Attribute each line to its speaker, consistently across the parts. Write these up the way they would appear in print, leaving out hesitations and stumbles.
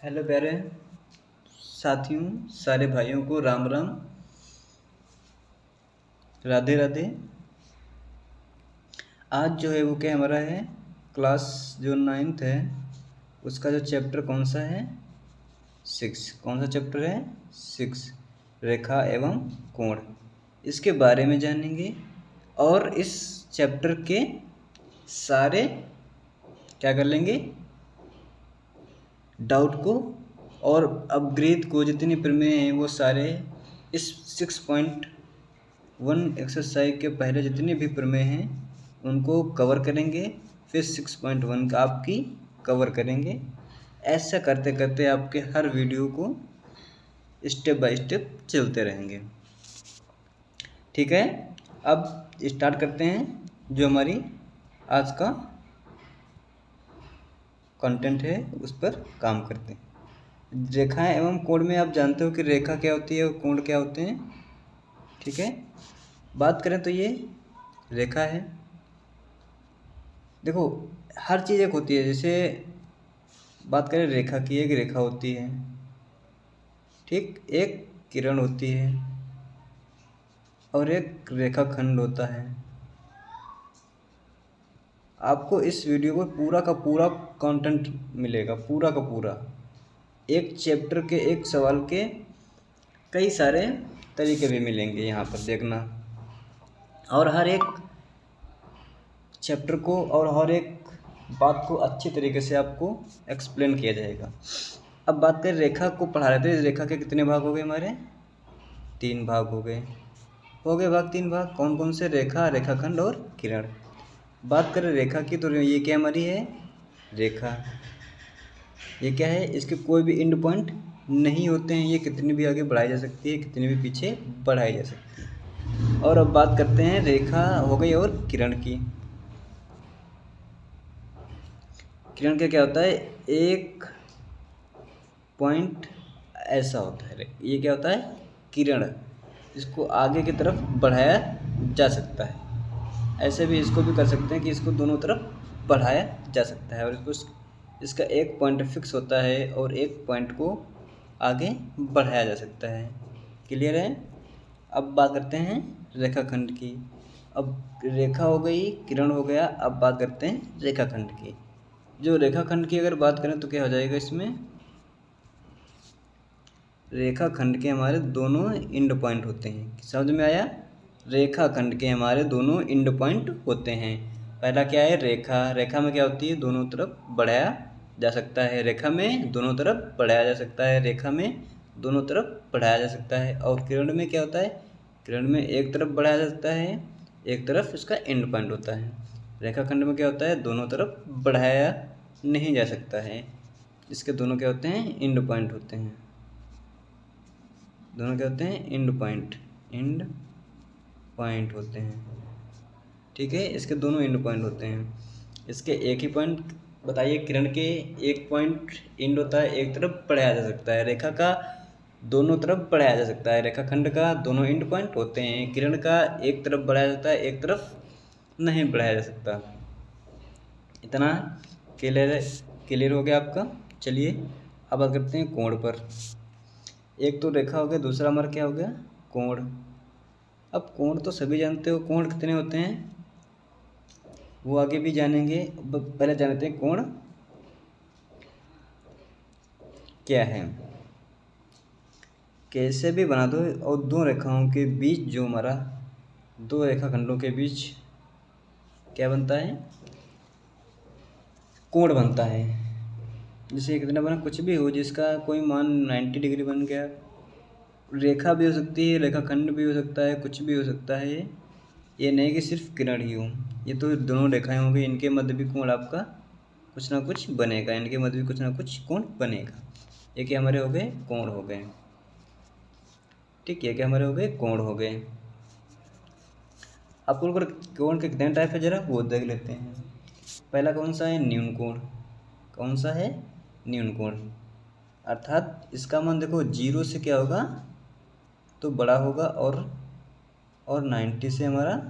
Speaker 1: Hello प्यारे साथियों, सारे भाइयों को राम राम, राधे राधे। आज जो है वो क्या हमारा है, क्लास जो 9th है उसका जो चैप्टर कौन सा है, 6। कौन सा चैप्टर है, 6, रेखा एवं कोण। इसके बारे में जानेंगे और इस चैप्टर के सारे क्या कर लेंगे, डाउट को और अपग्रेड को, जितनी प्रमेय हैं वो सारे इस 6.1 एक्सरसाइज के पहले जितने भी प्रमेय हैं उनको कवर करेंगे, फिर 6.1 का आपकी कवर करेंगे। ऐसा करते करते आपके हर वीडियो को स्टेप बाय स्टेप चलते रहेंगे। ठीक है, अब स्टार्ट करते हैं जो हमारी आज का कंटेंट है उस पर काम करते हैं। रेखाएं एवं कोण में आप जानते हो कि रेखा क्या होती है और कोण क्या होते हैं। ठीक है, बात करें तो ये रेखा है। देखो, हर चीज़ एक होती है, जैसे बात करें रेखा की, एक रेखा होती है, ठीक, एक किरण होती है और एक रेखाखंड होता है। आपको इस वीडियो को पूरा का पूरा कंटेंट मिलेगा, पूरा का पूरा, एक चैप्टर के एक सवाल के कई सारे तरीके भी मिलेंगे यहाँ पर देखना, और हर एक चैप्टर को और हर एक बात को अच्छी तरीके से आपको एक्सप्लेन किया जाएगा। अब बात करें रेखा को पढ़ा रहे थे, रेखा के कितने भाग हो गए हमारे, 3 भाग हो गए भाग 3 भाग, कौन कौन से, रेखा, रेखाखंड और किरण। बात करें रेखा की तो ये क्या हमारी है, रेखा। ये क्या है, इसके कोई भी एंड पॉइंट नहीं होते हैं, ये कितनी भी आगे बढ़ाई जा सकती है, कितनी भी पीछे बढ़ाई जा सकती है। और अब बात करते हैं रेखा हो गई और किरण की। किरण का क्या होता है, एक पॉइंट ऐसा होता है, ये क्या होता है, किरण, इसको आगे की तरफ बढ़ाया जा सकता है। ऐसे भी इसको भी कर सकते हैं कि इसको दोनों तरफ बढ़ाया जा सकता है, और इसको इसका एक पॉइंट फिक्स होता है और एक पॉइंट को आगे बढ़ाया जा सकता है। क्लियर है। अब बात करते हैं रेखाखंड की। अब रेखा हो गई, किरण हो गया, अब बात करते हैं रेखाखंड की। जो रेखाखंड की अगर बात करें तो क्या हो जाएगा, इसमें रेखाखंड के हमारे दोनों एंड पॉइंट होते हैं। समझ में आया, रेखाखंड के हमारे दोनों एंड पॉइंट होते हैं। पहला क्या है, रेखा। रेखा में क्या होती है, दोनों तरफ बढ़ाया जा सकता है, रेखा में दोनों तरफ बढ़ाया जा सकता है, रेखा में दोनों तरफ बढ़ाया जा सकता है। और किरण में क्या होता है, किरण में एक तरफ बढ़ाया जा सकता है, एक तरफ इसका एंड पॉइंट होता है। रेखाखंड में क्या होता है, दोनों तरफ बढ़ाया नहीं जा सकता है, इसके दोनों क्या होते हैं, एंड पॉइंट होते हैं। दोनों क्या होते हैं, एंड पॉइंट होते हैं। ठीक है, इसके दोनों एंड पॉइंट होते हैं। इसके एक ही पॉइंट बताइए, किरण के एक पॉइंट एंड होता है, एक तरफ बढ़ाया जा सकता है। रेखा का दोनों तरफ बढ़ाया जा सकता है, रेखाखंड का दोनों एंड पॉइंट होते हैं। किरण का एक तरफ बढ़ाया जाता है, एक तरफ नहीं बढ़ाया जा सकता। इतना क्लियर हो गया आपका। चलिए अब बात करते हैं कोण पर। एक तो रेखा हो गया, दूसरा हमारा क्या हो गया, कोण। अब कोण तो सभी जानते हो, कोण कितने होते हैं वो आगे भी जानेंगे। पहले जानते हैं कोण क्या है। कैसे भी बना दो, और दो रेखाओं के बीच जो हमारा, दो रेखाखंडों के बीच क्या बनता है, कोण बनता है। जैसे कितना बना, कुछ भी हो जिसका कोई मान 90 डिग्री बन गया, रेखा भी हो सकती है, रेखाखंड भी हो सकता है, कुछ भी हो सकता है। ये नहीं कि सिर्फ किरण ही हो, ये तो दोनों रेखाएं होंगी, इनके मध्य भी कोण आपका कुछ ना कुछ बनेगा, इनके मध्य भी कुछ ना कुछ कोण बनेगा। ये क्या हमारे हो गए, कोण हो गए। ठीक है, क्या हमारे हो गए, कोण हो गए। आपको अगर कोण के कितने टाइप है जरा वो देख लेते हैं। पहला कौन सा है, न्यून कोण। कौन सा है, न्यून कोण। अर्थात इसका मान देखो, 0 से क्या होगा तो बड़ा होगा, और 90 से हमारा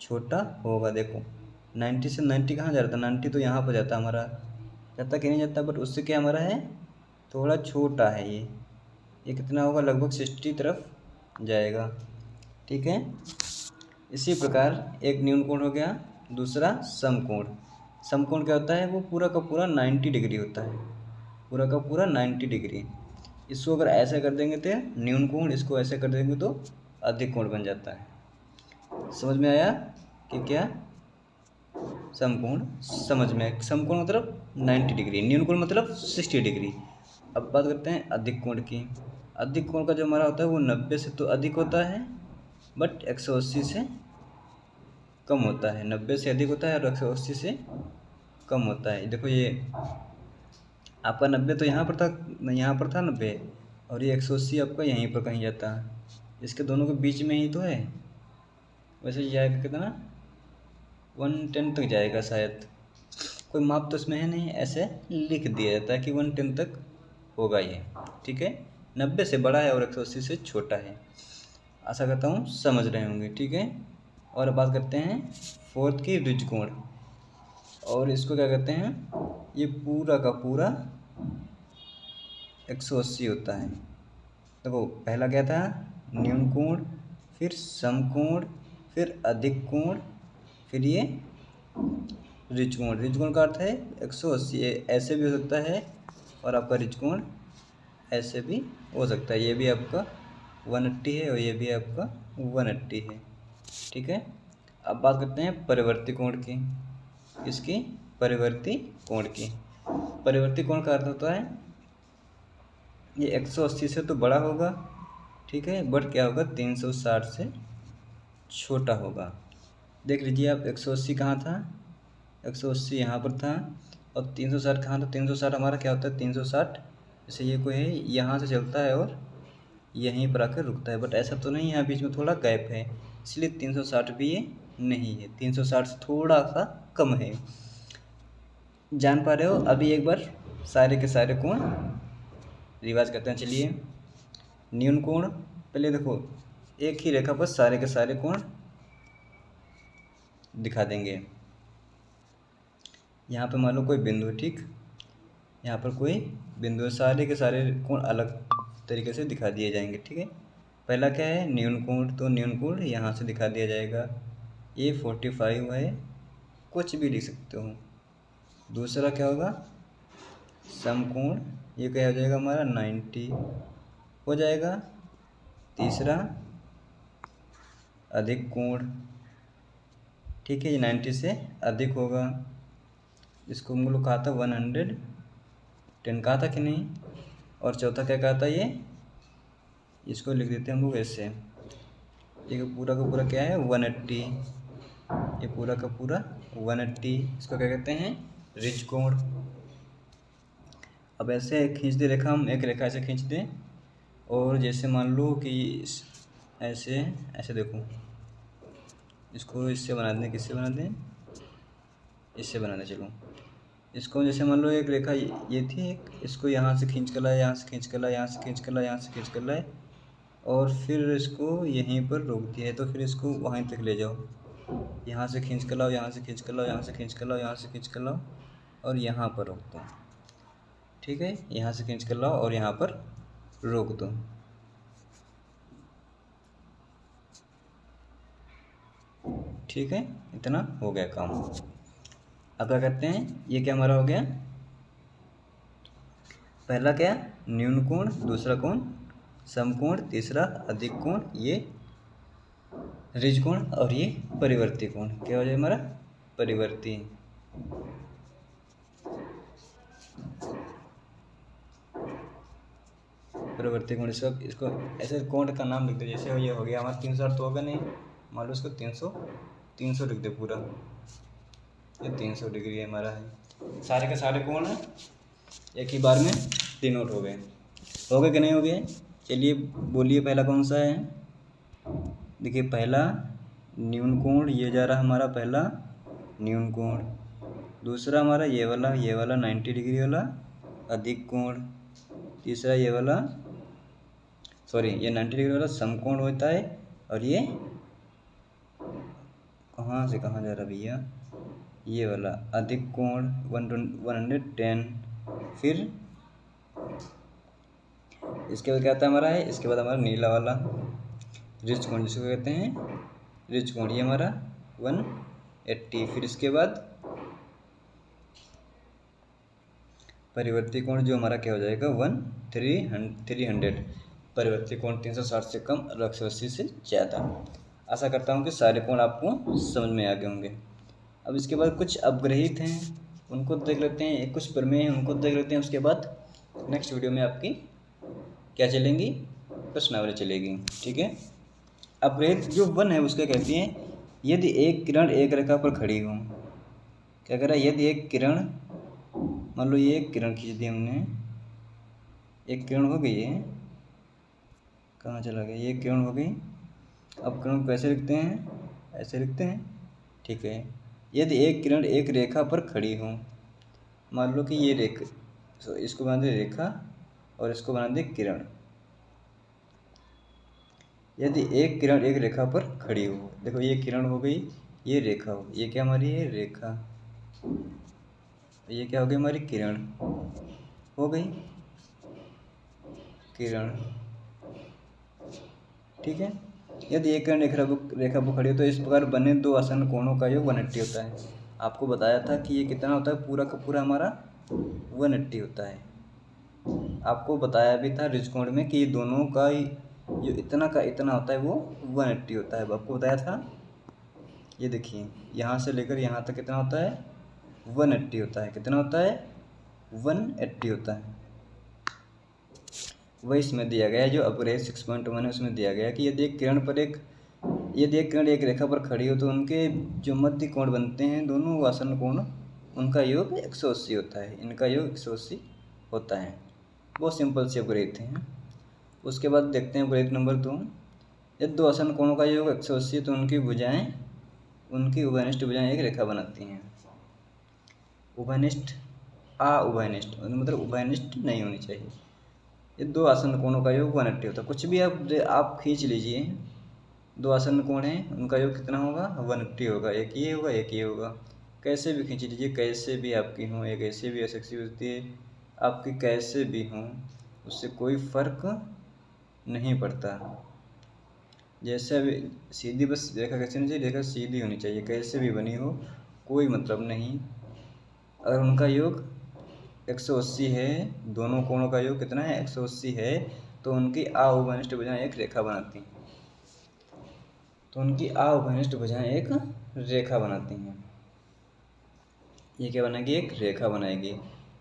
Speaker 1: छोटा होगा। देखो 90 से 90 कहाँ जा रहा था, 90 तो यहाँ पर जाता हमारा, जाता कि नहीं जाता, बट उससे क्या हमारा है थोड़ा छोटा है ये कितना होगा, लगभग 60 तरफ जाएगा। ठीक है, इसी प्रकार एक न्यून कोण हो गया। दूसरा समकोण। समकोण क्या होता है, वो पूरा का पूरा 90 डिग्री होता है, पूरा का पूरा 90 डिग्री। इसको अगर ऐसे कर देंगे तो न्यून कोण, इसको ऐसे कर देंगे तो अधिक कोण बन जाता है। समझ में आया कि क्या समकोण समझ में? समकोण मतलब 90 डिग्री, न्यून कोण मतलब 60 डिग्री। अब बात करते हैं अधिक कोण की। अधिक कोण का जो हमारा होता है वो 90 से तो अधिक होता है, बट 180 से कम होता है। 90 से अधिक होता है और 180 से कम होता है। देखो ये आपका 90 तो यहाँ पर था, यहाँ पर था 90, और ये 180 आपका यहीं पर कहीं जाता है। इसके दोनों के बीच में ही तो है। वैसे ये जाएगा कितना, 110 तक जाएगा शायद, कोई माप तो इसमें है नहीं, ऐसे लिख दिया जाता है कि 110 तक होगा ये। ठीक है, 90 से बड़ा है और 180 से छोटा है। आशा करता हूँ समझ रहे होंगे। ठीक है, और अब बात करते हैं फोर्थ की रिज कोण। और इसको क्या कहते हैं, ये पूरा का पूरा 180 होता है। देखो पहला क्या था, न्यून कोण, फिर समकोण, फिर अधिक कोण, फिर ये रिज कोण। रिज कोण का अर्थ है 180। ऐसे भी हो सकता है, और आपका रिज कोण ऐसे भी हो सकता है। ये भी आपका 180 है और ये भी आपका 180 है। ठीक है, अब बात करते हैं परिवर्ती कोण की। इसकी परिवर्ती कोण की, परिवर्ती कोण का अर्थ होता है ये 180 से तो बड़ा होगा, ठीक है, बट क्या होगा 360 से छोटा होगा। देख लीजिए आप, 180 कहाँ था, 180 यहाँ पर था, और 360 कहाँ था, 360 हमारा क्या होता है 360, जैसे ये कोई है यहाँ से चलता है और यहीं पर आकर रुकता है, बट ऐसा तो नहीं है, बीच में थोड़ा गैप है, इसलिए 360 भी ये नहीं है, 360 से थोड़ा सा कम है। जान पा रहे हो? अभी एक बार सारे के सारे कोण रिवाज करते हैं। चलिए, न्यून कोण, पहले देखो एक ही रेखा पर सारे के सारे कोण दिखा देंगे। यहाँ पे मान लो कोई बिंदु है, ठीक, यहाँ पर कोई बिंदु है, सारे के सारे कोण अलग तरीके से दिखा दिए जाएंगे। ठीक है, पहला क्या है न्यून कोण, तो न्यून कोण यहाँ से दिखा दिया जाएगा, ये 45 है, कुछ भी लिख सकते हो। दूसरा क्या होगा समकोण, ये क्या हो जाएगा हमारा 90 हो जाएगा। तीसरा अधिक कोण, ठीक है, ये 90 से अधिक होगा, इसको हम लोग कहा था 110 कहा था कि नहीं। और चौथा क्या कहा था, ये इसको लिख देते हैं हम लोग ऐसे, ये पूरा का पूरा क्या है 180, ये पूरा का पूरा 180, इसको क्या कहते हैं रिज कोण। अब ऐसे खींच दे रेखा, हम एक रेखा ऐसे खींच दें, और जैसे मान लो कि ऐसे ऐसे देखो, इसको इससे बना दें, किससे बना दें, इससे बना दें। चलो इसको जैसे मान लो एक रेखा ये थी एक, इसको यहाँ से खींच कर लाए, यहाँ से खींच कर लाए, यहाँ से खींच कर लाए, यहाँ से खींच कर लाए, और फिर इसको यहीं पर रोक दिया है, तो फिर इसको वहीं तक ले जाओ, यहाँ से खींच कर लाओ, यहाँ से खींच कर लाओ, यहाँ से खींच कर लाओ, यहाँ से खींच कर लाओ, और यहाँ पर रोक दो। ठीक है, यहाँ से खींच कर लाओ और यहाँ पर रोक दो। ठीक है, इतना हो गया काम। अब क्या करते हैं, ये क्या हमारा हो गया, पहला क्या न्यून कोण, दूसरा कोण समकोण, तीसरा अधिक कोण, ये रिज कोण, और ये परिवर्ती कोण। क्या हो जाए हमारा परिवर्ती। परिवर्ती कोण, इसको ऐसे कोण का नाम लिख दे, जैसे ये हो गया हमारा 360 तो होगा नहीं, मान लो इसको 300 लिख दे पूरा, ये 300 डिग्री हमारा है। सारे के सारे कोण एक ही बार में डिनोट हो गए कि नहीं हो गए। चलिए बोलिए पहला कौन सा है। देखिए पहला न्यून कोण, ये जा रहा हमारा पहला न्यून कोण। दूसरा हमारा ये वाला 90 डिग्री वाला अधिक कोण। तीसरा ये वाला, सॉरी ये 90 डिग्री वाला समकोण होता है, और ये कहाँ से कहाँ जा रहा भैया, ये वाला अधिक कोण 110। फिर इसके बाद क्या आता है हमारा है, इसके बाद हमारा नीला वाला रिच कोण जिसको कहते हैं रिच कोण, ये हमारा 180। फिर इसके बाद परिवर्ती कोण जो हमारा क्या हो जाएगा 300। परिवर्ती कोण 360 से कम और 180 से ज़्यादा। आशा करता हूँ कि सारे कोण आपको समझ में आ गए होंगे। अब इसके बाद कुछ अपग्रहित हैं उनको देख लेते हैं, कुछ प्रमेय हैं उनको देख लेते हैं। उसके बाद नेक्स्ट वीडियो में आपकी क्या चलेंगी, प्रश्नावली चलेगी। ठीक है। अपग्रहित जो 1 है उसका कहती हैं यदि एक किरण एक रेखा पर खड़ी हो। क्या कह रहा है, यदि एक किरण, मान लो ये एक किरण खींच दी हमने, एक किरण हो गई है, कहाँ चला गया, ये किरण हो गई। अब किरण को कैसे लिखते हैं, ऐसे लिखते हैं। ठीक है। यदि एक किरण एक रेखा पर खड़ी हो, मान लो कि ये रेखा, तो इसको बना दे रेखा और इसको बना दे किरण। यदि एक किरण एक रेखा पर खड़ी हो, देखो ये किरण हो गई, ये रेखा हो, ये क्या हमारी है रेखा, ये क्या हो गई हमारी किरण हो गई, किरण। ठीक है। यदि एक किरण रेखा पर खड़ी हो तो इस प्रकार बने दो आसन कोणों का योग 180 होता है। आपको बताया था कि ये कितना होता है, पूरा का पूरा हमारा 180 होता है। आपको बताया भी था रिजकोण में कि ये दोनों का जो इतना का इतना होता है वो 180 होता है। आपको बताया था, ये देखिए यहाँ से लेकर यहाँ तक कितना होता है 180 होता है। कितना होता है 180 होता है। वही इसमें दिया गया है जो अपग्रहित 6.1 है, उसमें दिया गया है कि यदि एक किरण एक रेखा पर खड़ी हो तो उनके जो मध्य कोण बनते हैं दोनों आसन कोण, उनका योग 180 होता है। इनका योग 180 होता है। बहुत सिंपल से अपग्रहित हैं। उसके बाद देखते हैं अपग्रहित नंबर 2। यदि दो आसन कोणों का योग 180 तो उनकी उभयनिष्ठ भुजाएं एक रेखा बनाती हैं। उभयनिष्ठ उभयनिष्ठ मतलब उभयनिष्ठ नहीं होनी चाहिए। ये दो आसन कोणों का योग 180 होता है। कुछ भी आप खींच लीजिए, दो आसन कोण हैं उनका योग कितना होगा 180 होगा। एक ये होगा एक ये होगा। कैसे भी खींच लीजिए, कैसे भी आपकी हों, एक ऐसे भी ऐसी होती है आपकी, कैसे भी हों उससे कोई फर्क नहीं पड़ता। जैसे अभी सीधी बस रेखा कैसे होनी चाहिए, रेखा सीधी होनी चाहिए, कैसे भी बनी हो कोई मतलब नहीं। अगर उनका योग 180 है, दोनों कोणों का योग कितना है 180 है, तो उनकी उभयनिष्ठ भुजाएं एक रेखा बनाती हैं। एक रेखा बनाती हैं। ये क्या बनाएगी, एक रेखा बनाएगी,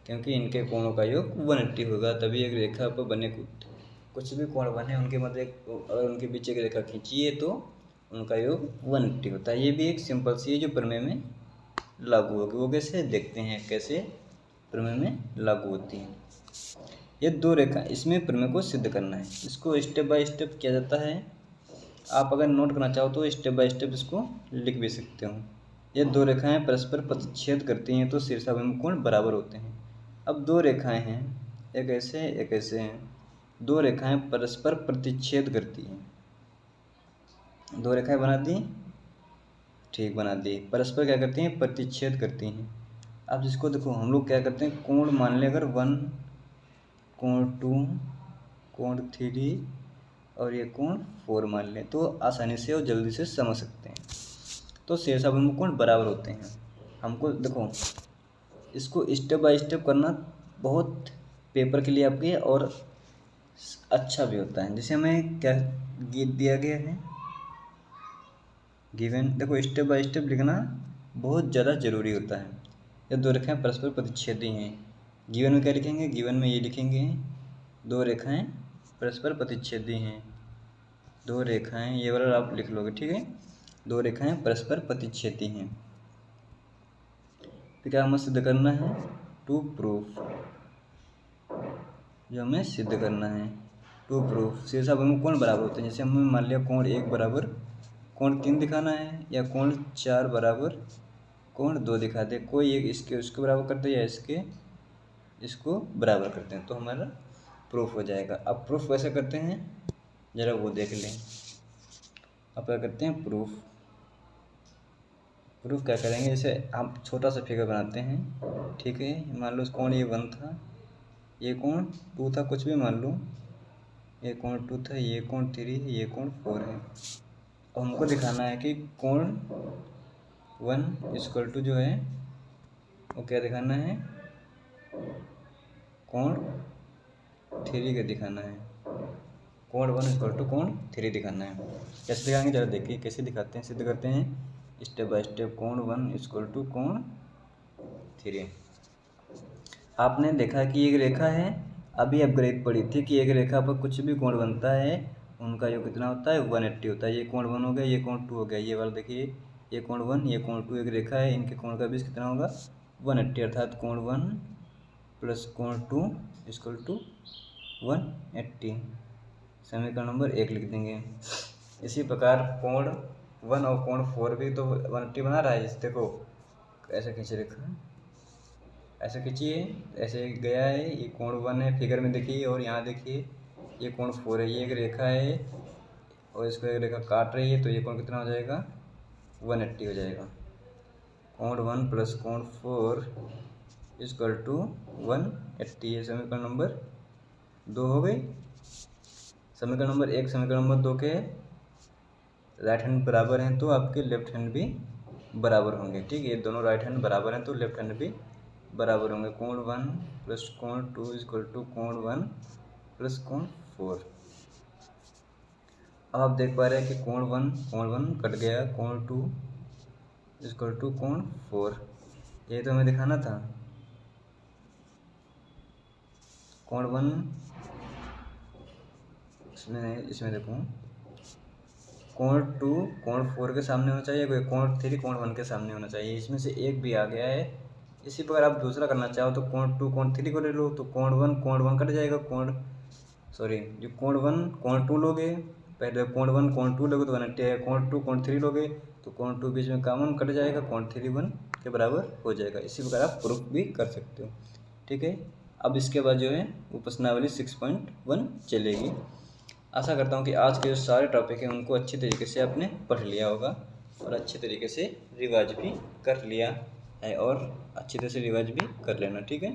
Speaker 1: क्योंकि इनके कोणों का योग 180 होगा। तभी एक रेखा पर बने कुछ भी कोण बने उनके मध्य अगर उनके बीच एक रेखा खींचिए तो उनका योग 180 होता है। ये भी एक सिंपल सी है जो प्रमेय में लागू होगी। वो कैसे देखते हैं, कैसे प्रमेय में लागू होती है। ये दो रेखा, इसमें प्रमेय को सिद्ध करना है। इसको स्टेप बाय स्टेप किया जाता है। आप अगर नोट करना चाहो तो स्टेप बाय स्टेप इसको लिख भी सकते हो। ये दो रेखाएं परस्पर प्रतिच्छेद करती हैं तो शीर्षाभिमुख कोण बराबर होते हैं। अब दो रेखाएं हैं, एक ऐसे एक ऐसे हैं, दो रेखाएं परस्पर प्रतिच्छेद करती हैं। दो रेखाएं बना दी, ठीक बना दी, परस्पर क्या करती हैं प्रतिच्छेद करती हैं। अब जिसको देखो हम लोग क्या करते हैं, कोण मान ले अगर 1, कोण 2, कोण 3 और ये कोण 4 मान लें तो आसानी से और जल्दी से समझ सकते हैं। तो शीर्षाभिमुख कोण बराबर होते हैं। हमको देखो इसको स्टेप बाय स्टेप करना बहुत पेपर के लिए आपके और अच्छा भी होता है। जैसे हमें क्या दिया गया है गिवन, देखो स्टेप बाय स्टेप लिखना बहुत ज़्यादा ज़रूरी होता है। ये दो रेखाएं परस्पर प्रतिच्छेदी हैं। गिवन में क्या लिखेंगे, गिवन में ये लिखेंगे दो रेखाएं परस्पर प्रतिच्छेदी हैं। दो रेखाएं, ये वाला आप लिख लोगे, ठीक है। दो रेखाएं परस्पर प्रतिच्छेदी हैं। फिर क्या हमें सिद्ध करना है, टू प्रूफ, जो हमें सिद्ध करना है टू प्रूफ शीर्षाभिमुख कोण बराबर होते हैं। जैसे हमें मान लिया कोण 1 बराबर कोण 3 दिखाना है, या कोण 4 बराबर कोण 2 दिखा दे, कोई एक इसके उसको बराबर करते हैं या इसको बराबर करते हैं तो हमारा प्रूफ हो जाएगा। अब प्रूफ कैसे करते हैं ज़रा वो देख लें। अब क्या करते हैं प्रूफ क्या करेंगे, जैसे हम छोटा सा फिगर बनाते हैं, ठीक है। मान लो कोण ये 1 था, ये कोण 2 था, कुछ भी मान लो, ये कोण 2 था, ये कोण 3 है, ये कोण 4 है। अब हमको दिखाना है कि कोण 1 इक्वल टू जो है वो क्या दिखाना है, कोण 3 का दिखाना है। कोण 1 इक्वल टू कोण 3 दिखाना है। कैसे दिखाएंगे जरा देखिए, कैसे दिखाते हैं, सिद्ध करते हैं स्टेप बाय स्टेप। कोण 1 इक्वल टू कोण 3। आपने देखा कि एक रेखा है, अभी अपग्रेड पड़ी थी कि एक रेखा पर कुछ भी कोण बनता है उनका योग कितना होता है, 180 होता है। ये कोण 1 हो गया, ये कोण 2 हो गया, ये वाला देखिए, ये कोण 1 ये कोण 2 एक रेखा है, इनके कोण का बीच कितना होगा, 180, अर्थात कोण 1 प्लस कोण 2 इक्वल टू 180। समीकरण नंबर 1 लिख देंगे। इसी प्रकार कोण 1 और कोण 4 भी तो 180 बना रहा है। इस देखो ऐसे खींचे रेखा, ऐसे खींचिए, ऐसे गया है, ये कोण 1 है फिगर में देखिए, और यहाँ देखिए ये कोण 4 है। ये एक रेखा है और इसको एक रेखा काट रही है, तो ये कोण कितना हो जाएगा, 180 हो जाएगा। कोण 1 प्लस कोण 4 इक्वल टू 180। ये समीकरण नंबर 2 हो गई। समीकरण नंबर 1 समीकरण नंबर 2 के राइट हैंड बराबर हैं तो आपके लेफ्ट हैंड भी बराबर होंगे। ठीक है, ये दोनों राइट हैंड बराबर हैं तो लेफ्ट हैंड भी बराबर होंगे। कोण 1 प्लस कोण 2 इक्वल टू कोण 1 प्लस कोण 4। अब आप देख पा रहे हैं कि कोण 1 कट गया, कोण 2 इक्वल टू कोण 4। ये तो हमें दिखाना था। कोण 1 इसमें नहीं, इसमें देखो, कोण 2 कोण 4 के सामने होना चाहिए, कोई कोण 3 कोण 1 के सामने होना चाहिए। इसमें से एक भी आ गया है। इसी प्रकार आप दूसरा करना चाहो तो कोण 2 कोण 3 को ले लो, तो कोण 1 कट जाएगा, जो कोण 1 कोण 2 लोगे, पहले कोण 1 कोण 2 लोगे तो 180 है, कोण 2 कोण 3 लोगे तो कोण 2 बीच में कॉमन कट जाएगा, कोण 3 1 के बराबर हो जाएगा। इसी प्रकार आप प्रूफ भी कर सकते हो। ठीक है, अब इसके बाद जो है वो प्रश्नावली 6.1 चलेगी। आशा करता हूँ कि आज के जो सारे टॉपिक हैं उनको अच्छी तरीके से आपने पढ़ लिया होगा और अच्छे तरीके से रिवाइज भी कर लिया है, और अच्छी तरह से रिवाइज भी कर लेना। ठीक है।